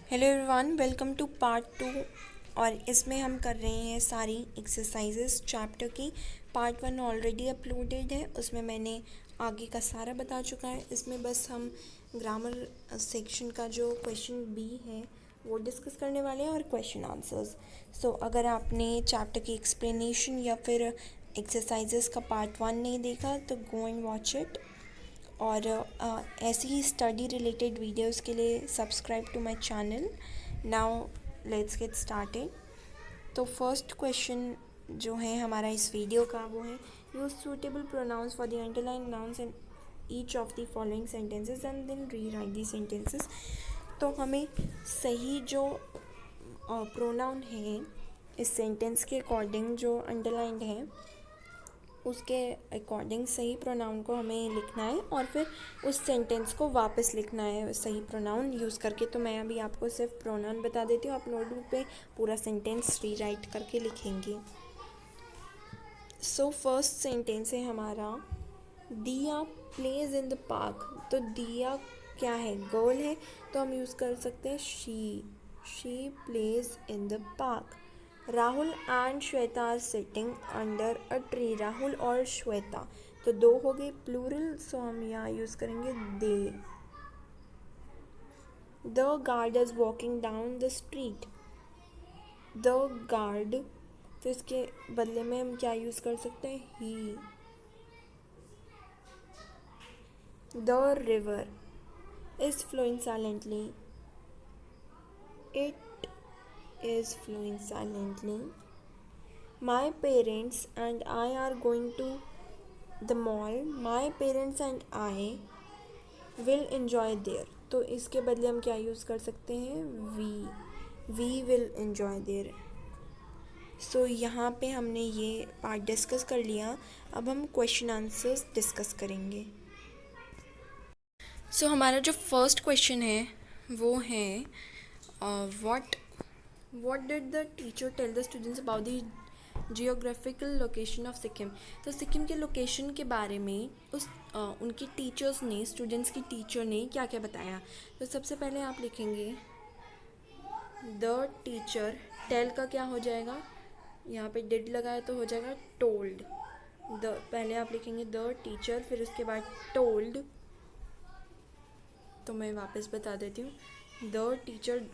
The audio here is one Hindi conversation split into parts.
Hello everyone, welcome to part 2। और इसमें हम कर रहे हैं सारी एक्सरसाइजेस चैप्टर की। पार्ट 1 ऑलरेडी अपलोडेड है, उसमें मैंने आगे का सारा बता चुका है। इसमें बस हम ग्रामर सेक्शन का जो क्वेश्चन बी है वो डिस्कस करने वाले हैं और क्वेश्चन आंसर्स। सो अगर आपने चैप्टर की एक्सप्लेनेशन या फिर एक्सरसाइजेस का पार्ट 1 नहीं देखा तो गो एंड वॉच इट। और ऐसी ही स्टडी रिलेटेड वीडियोस के लिए subscribe to my channel. Now let's get started. तो फर्स्ट क्वेश्चन जो है हमारा इस वीडियो का वो है, use suitable pronouns for the underline nouns in each of the following sentences and then rewrite the sentences. तो हमें सही जो प्रोनाउन है इस सेंटेंस के अकॉर्डिंग जो अंडरलाइंड है उसके अकॉर्डिंग सही प्रोनाउन को हमें लिखना है और फिर उस सेंटेंस को वापस लिखना है सही प्रोनाउन यूज़ करके। तो मैं अभी आपको सिर्फ प्रोनाउन बता देती हूँ, आप नोटबुक पे पूरा सेंटेंस रीराइट करके लिखेंगे। सो फर्स्ट सेंटेंस है हमारा, दिया प्लेज इन द पार्क। तो दिया क्या है, गर्ल है, तो हम यूज़ कर सकते हैं she plays in the park. Rahul and Shweta are sitting under a tree. Rahul और श्वेता, तो दो हो गए प्लूरल, सो हम यहाँ यूज़ करेंगे दे। The guard is walking down the street. The guard, तो इसके बदले में हम क्या यूज़ कर सकते हैं, ही। The river is flowing silently. It is flowing silently. My parents and I are going to the mall. My parents and I will enjoy there. तो इसके बदले हम क्या यूज़ कर सकते हैं, we will enjoy there. सो यहाँ पे हमने ये पार्ट डिस्कस कर लिया। अब हम क्वेश्चन आंसर्स डिस्कस करेंगे। सो हमारा जो फर्स्ट क्वेश्चन है वो है, what did the teacher tell the students about the geographical location of Sikkim. तो सिक्किम के लोकेशन के बारे में उनके टीचर्स ने, स्टूडेंट्स की टीचर ने क्या क्या बताया। तो सबसे पहले आप लिखेंगे द टीचर, टेल का क्या हो जाएगा, यहाँ पे डिड लगाया तो हो जाएगा टोल्ड। पहले आप लिखेंगे द टीचर, फिर उसके बाद टोल्ड। तो मैं वापस बता देती हूँ, द टीचर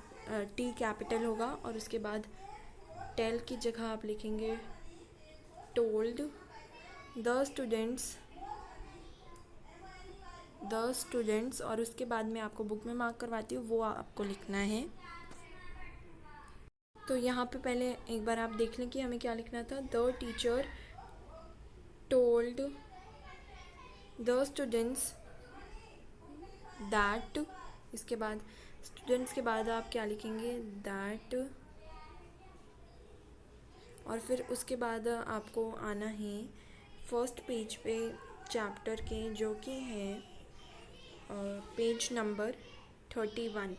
टी कैपिटल होगा और उसके बाद टेल की जगह आप लिखेंगे टोल्ड। द स्टूडेंट्स और उसके बाद मैं आपको बुक में मार्क करवाती हूँ, वो आपको लिखना है। तो यहाँ पे पहले एक बार आप देख लें कि हमें क्या लिखना था। The teacher told the students that, इसके बाद स्टूडेंट्स के बाद आप क्या लिखेंगे, दैट। और फिर उसके बाद आपको आना है फर्स्ट पेज पे चैप्टर के, जो कि है पेज नंबर 31।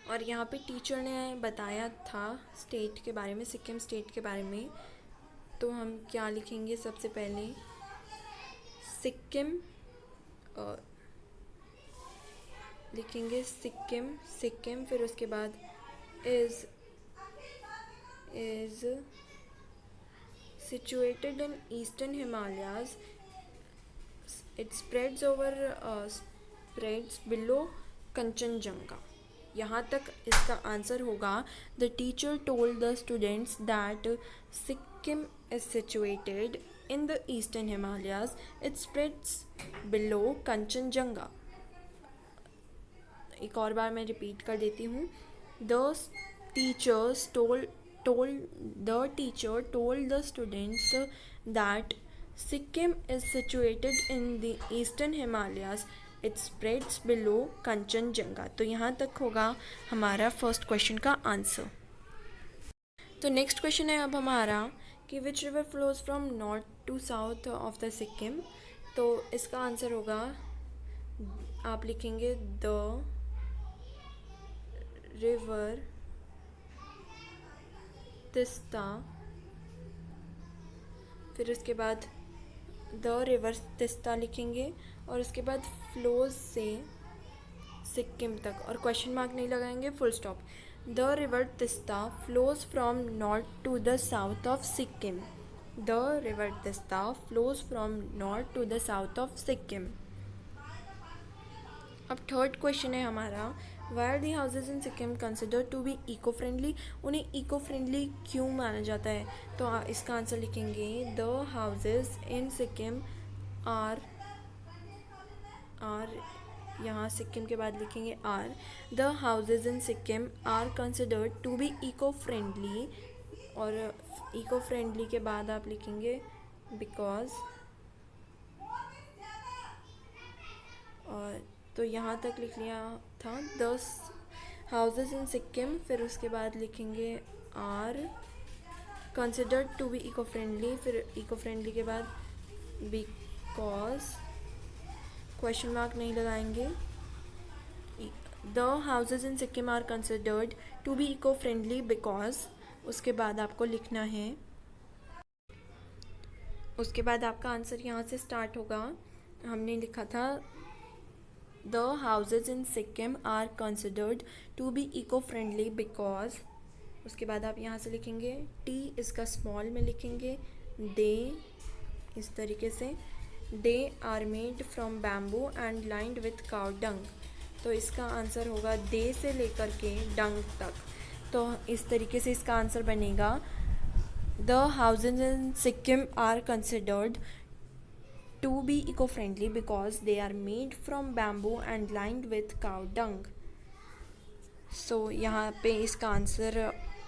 और यहाँ पे टीचर ने बताया था स्टेट के बारे में, सिक्किम स्टेट के बारे में। तो हम क्या लिखेंगे, सबसे पहले सिक्किम लिखेंगे सिक्किम, फिर उसके बाद is situated in eastern Himalayas. It spreads below Kanchenjunga. यहाँ तक इसका आंसर होगा, the teacher told the students that Sikkim is situated in the eastern Himalayas, it spreads below Kanchenjunga. एक और बार मैं रिपीट कर देती हूँ, the teachers the teacher told the students that Sikkim is situated in the eastern Himalayas. It spreads below Kanchenjunga. तो यहाँ तक होगा हमारा फर्स्ट क्वेश्चन का आंसर। तो नेक्स्ट क्वेश्चन है अब हमारा कि which river flows from north to south of the Sikkim. तो इसका आंसर होगा, आप लिखेंगे द रिवर तिस्ता, फिर उसके बाद द रिवर तिस्ता लिखेंगे और उसके बाद फ्लोज से सिक्किम तक, और क्वेश्चन मार्क नहीं लगाएंगे, full stop. The river Teesta flows from north to the south of Sikkim. The river Teesta flows from north to the south of Sikkim. अब थर्ड क्वेश्चन है हमारा, why are the houses in Sikkim considered to be eco friendly. उन्हें इको फ्रेंडली क्यों माना जाता है? तो इसका आंसर लिखेंगे, the houses in Sikkim are यहाँ सिक्किम के बाद लिखेंगे are. The houses in Sikkim are considered to be eco friendly, और इको फ्रेंडली के बाद आप लिखेंगे बिकॉज, और तो यहाँ तक लिख लिया था 10 हाउसेज इन सिक्किम, फिर उसके बाद लिखेंगे are considered to be eco friendly, फिर इको फ्रेंडली के बाद बिकॉज, क्वेश्चन मार्क नहीं लगाएंगे। The houses in Sikkim are considered to be eco friendly because, उसके बाद आपको लिखना है, उसके बाद आपका आंसर यहाँ से स्टार्ट होगा। हमने लिखा था the houses in Sikkim are considered to be eco friendly because, उसके बाद आप यहाँ से लिखेंगे टी, इसका स्मॉल में लिखेंगे दे, इस तरीके से, they are made from bamboo and lined with cow dung. तो इसका आंसर होगा दे से लेकर के डंग तक। तो इस तरीके से इसका आंसर बनेगा, the houses in Sikkim are considered to be eco-friendly because they are made from bamboo and lined with cow dung. So यहाँ पे इसका आंसर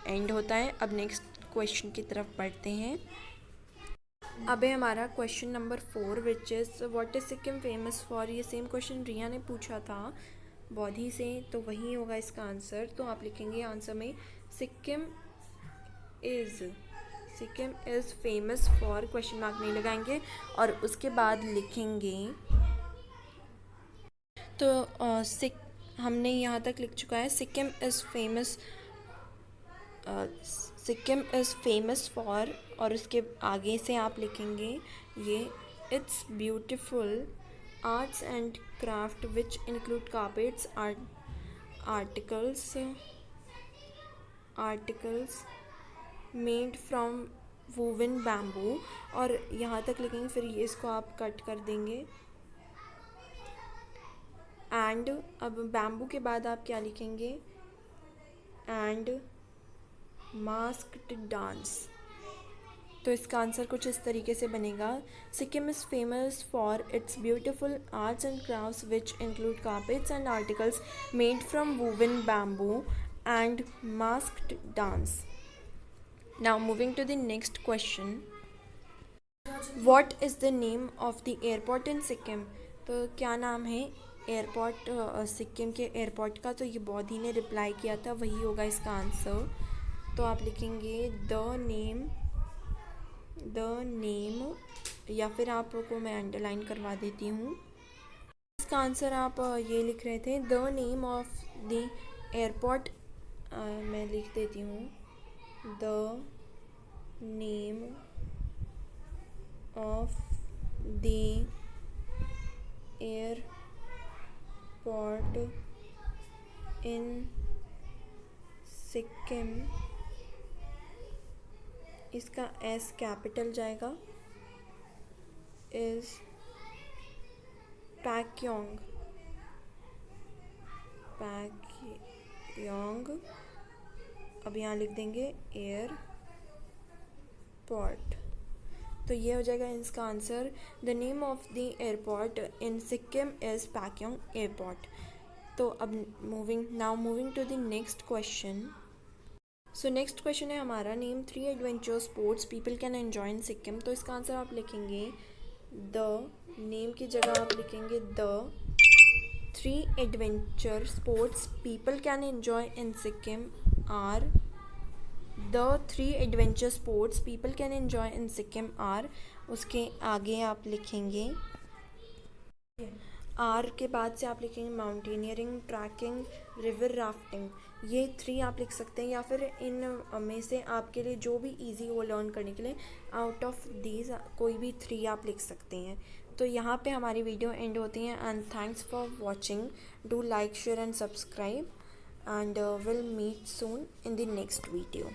एंड होता है। अब नेक्स्ट क्वेश्चन की तरफ बढ़ते हैं। अब है हमारा question number 4 which is what is Sikkim famous for. ये सेम क्वेश्चन रिया ने पूछा था बौद्धी से, तो वही होगा इसका आंसर। तो आप लिखेंगे आंसर में Sikkim is famous for, question mark नहीं लगाएंगे, और उसके बाद लिखेंगे, तो हमने यहाँ तक लिख चुका है सिक्किम इज़ फेमस फॉर, और उसके आगे से आप लिखेंगे ये it's beautiful arts and craft which include carpets, articles made from woven bamboo, और यहाँ तक लिखेंगे, फिर ये इसको आप कट कर देंगे। एंड अब बैम्बू के बाद आप क्या लिखेंगे, एंड मास्क्ड डांस। तो इसका आंसर कुछ इस तरीके से बनेगा, Sikkim is famous for its beautiful arts and crafts which include carpets and articles made from woven bamboo and masked dance. Now moving to the next question, what is the name of the airport in Sikkim? तो क्या नाम है एयरपोर्ट सिक्किम के एयरपोर्ट का? तो ये बौद्धी ने रिप्लाई किया था, वही होगा इसका आंसर। तो आप लिखेंगे द नेम, या फिर आपको मैं अंडरलाइन करवा देती हूँ। इसका आंसर आप ये लिख रहे थे, the name of the airport, मैं लिख देती हूँ, the name of the airport in Sikkim, इसका एस कैपिटल जाएगा, इज़ पैक्योंग। अब यहाँ लिख देंगे एयरपोर्ट। तो ये हो जाएगा इसका answer, the name of the airport in Sikkim is Pakyong airport. तो अब moving to the next question. So next question है हमारा, name 3 adventure sports people can enjoy in Sikkim. तो इसका आंसर आप लिखेंगे द नेम की जगह आप लिखेंगे the 3 adventure sports people can enjoy in Sikkim are, the 3 adventure sports people can enjoy in Sikkim are. उसके आगे आप लिखेंगे आर के बाद से आप लिखेंगे माउंटेनियरिंग, ट्रैकिंग, रिवर राफ्टिंग। ये 3 आप लिख सकते हैं, या फिर इन में से आपके लिए जो भी इजी हो लर्न करने के लिए, आउट ऑफ दीज कोई भी 3 आप लिख सकते हैं। तो यहाँ पे हमारी वीडियो एंड होती है and thanks for watching. Do like, share and subscribe and will meet soon in the next video.